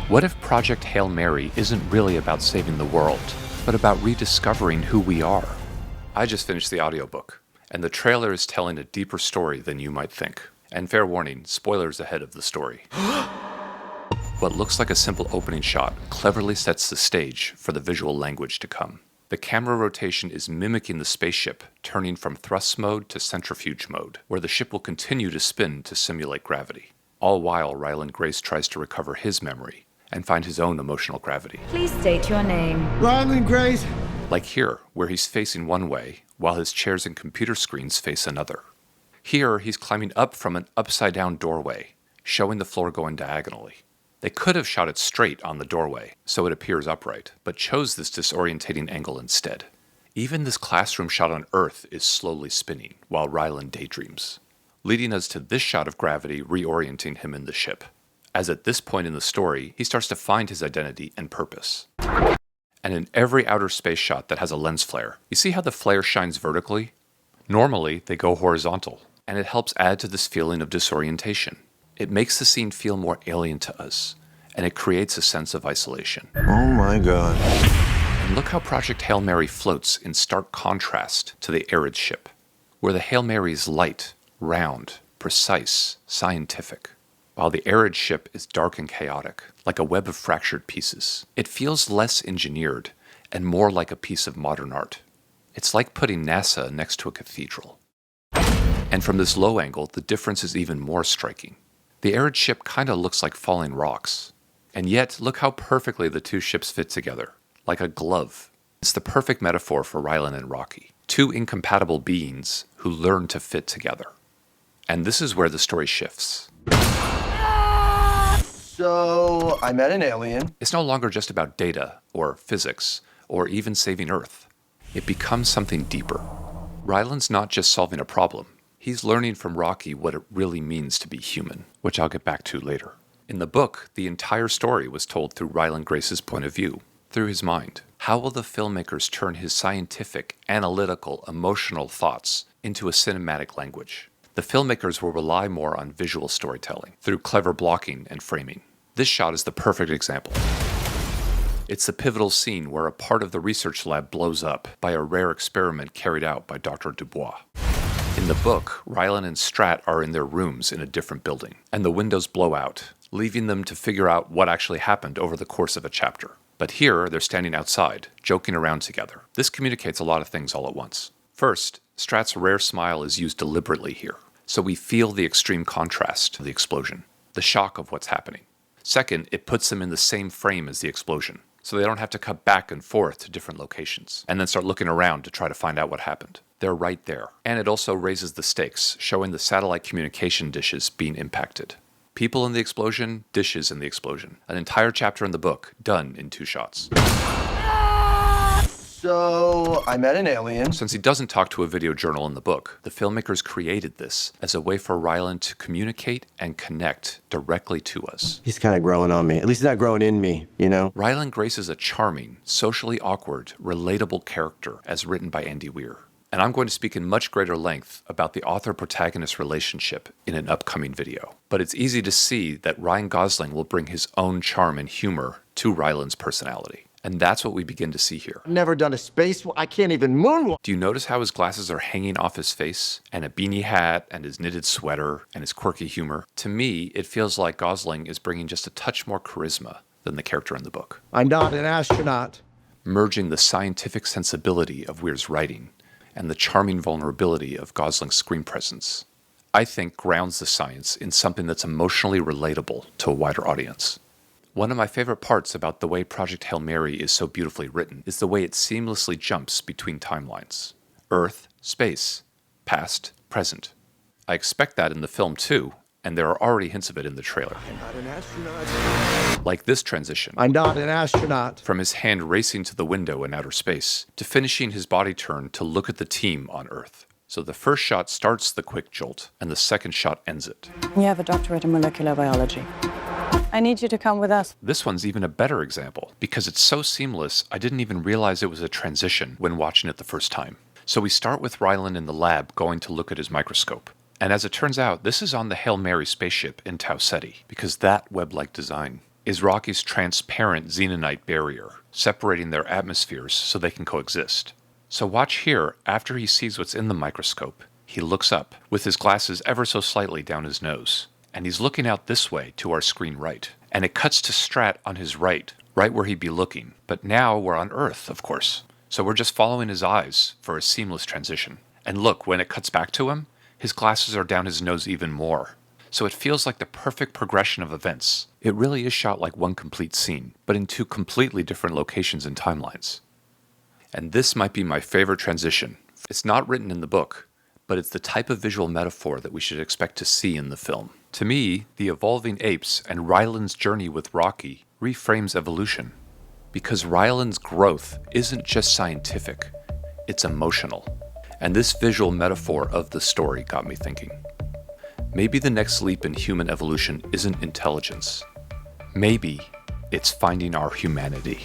What if Project Hail Mary isn't really about saving the world, but about rediscovering who we are? I just finished the audiobook, and the trailer is telling a deeper story than you might think. And fair warning, spoilers ahead of the story. What looks like a simple opening shot cleverly sets the stage for the visual language to come. The camera rotation is mimicking the spaceship, turning from thrust mode to centrifuge mode, where the ship will continue to spin to simulate gravity. All while Ryland Grace tries to recover his memory and find his own emotional gravity. Please state your name. Ryland Grace! Like here, where he's facing one way, while his chairs and computer screens face another. Here, he's climbing up from an upside-down doorway, showing the floor going diagonally. They could have shot it straight on the doorway, so it appears upright, but chose this disorientating angle instead. Even this classroom shot on Earth is slowly spinning, while Ryland daydreams, leading us to this shot of gravity reorienting him in the ship. As at this point in the story, he starts to find his identity and purpose. And in every outer space shot that has a lens flare, you see how the flare shines vertically? Normally, they go horizontal, and it helps add to this feeling of disorientation. It makes the scene feel more alien to us, and it creates a sense of isolation. Oh my God. And look how Project Hail Mary floats in stark contrast to the Arid ship, where the Hail Mary is light, round, precise, scientific, while the Arid ship is dark and chaotic, like a web of fractured pieces. It feels less engineered and more like a piece of modern art. It's like putting NASA next to a cathedral. And from this low angle, the difference is even more striking. The Arid ship kind of looks like falling rocks. And yet, look how perfectly the two ships fit together, like a glove. It's the perfect metaphor for Ryland and Rocky, two incompatible beings who learn to fit together. And this is where the story shifts. So, I met an alien. It's no longer just about data, or physics, or even saving Earth. It becomes something deeper. Ryland's not just solving a problem. He's learning from Rocky what it really means to be human, which I'll get back to later. In the book, the entire story was told through Ryland Grace's point of view, through his mind. How will the filmmakers turn his scientific, analytical, emotional thoughts into a cinematic language? The filmmakers will rely more on visual storytelling, through clever blocking and framing. This shot is the perfect example. It's the pivotal scene where a part of the research lab blows up by a rare experiment carried out by Dr. Dubois. In the book, Ryland and Strat are in their rooms in a different building, and the windows blow out, leaving them to figure out what actually happened over the course of a chapter. But here, they're standing outside, joking around together. This communicates a lot of things all at once. First, Strat's rare smile is used deliberately here, so we feel the extreme contrast to the explosion, the shock of what's happening. Second, it puts them in the same frame as the explosion, so they don't have to cut back and forth to different locations, and then start looking around to try to find out what happened. They're right there. And it also raises the stakes, showing the satellite communication dishes being impacted. People in the explosion, dishes in the explosion. An entire chapter in the book, done in 2 shots. So, I met an alien. Since he doesn't talk to a video journal in the book, the filmmakers created this as a way for Ryland to communicate and connect directly to us. He's kind of growing on me. At least he's not growing in me, you know? Ryland Grace is a charming, socially awkward, relatable character as written by Andy Weir. And I'm going to speak in much greater length about the author-protagonist relationship in an upcoming video. But it's easy to see that Ryan Gosling will bring his own charm and humor to Ryland's personality. And that's what we begin to see here. I've never done a space, I can't even moonwalk. Do you notice how his glasses are hanging off his face, and a beanie hat, and his knitted sweater, and his quirky humor? To me, it feels like Gosling is bringing just a touch more charisma than the character in the book. I'm not an astronaut. Merging the scientific sensibility of Weir's writing and the charming vulnerability of Gosling's screen presence, I think grounds the science in something that's emotionally relatable to a wider audience. One of my favorite parts about the way Project Hail Mary is so beautifully written is the way it seamlessly jumps between timelines. Earth, space, past, present. I expect that in the film too, and there are already hints of it in the trailer. I'm not an astronaut. Like this transition. I'm not an astronaut. From his hand racing to the window in outer space, to finishing his body turn to look at the team on Earth. So the first shot starts the quick jolt, and the second shot ends it. You have a doctorate in molecular biology. I need you to come with us. This one's even a better example, because it's so seamless, I didn't even realize it was a transition when watching it the first time. So we start with Ryland in the lab going to look at his microscope. And as it turns out, this is on the Hail Mary spaceship in Tau Ceti, because that web-like design. is Rocky's transparent xenonite barrier, separating their atmospheres so they can coexist. So watch here, after he sees what's in the microscope, he looks up, with his glasses ever so slightly down his nose, and he's looking out this way to our screen right. And it cuts to Strat on his right where he'd be looking, but now we're on Earth, of course. So we're just following his eyes for a seamless transition. And look, when it cuts back to him, his glasses are down his nose even more. So it feels like the perfect progression of events. It really is shot like one complete scene, but in two completely different locations and timelines. And this might be my favorite transition. It's not written in the book, but it's the type of visual metaphor that we should expect to see in the film. To me, the evolving apes and Ryland's journey with Rocky reframes evolution. Because Ryland's growth isn't just scientific, it's emotional. And this visual metaphor of the story got me thinking. Maybe the next leap in human evolution isn't intelligence. Maybe it's finding our humanity.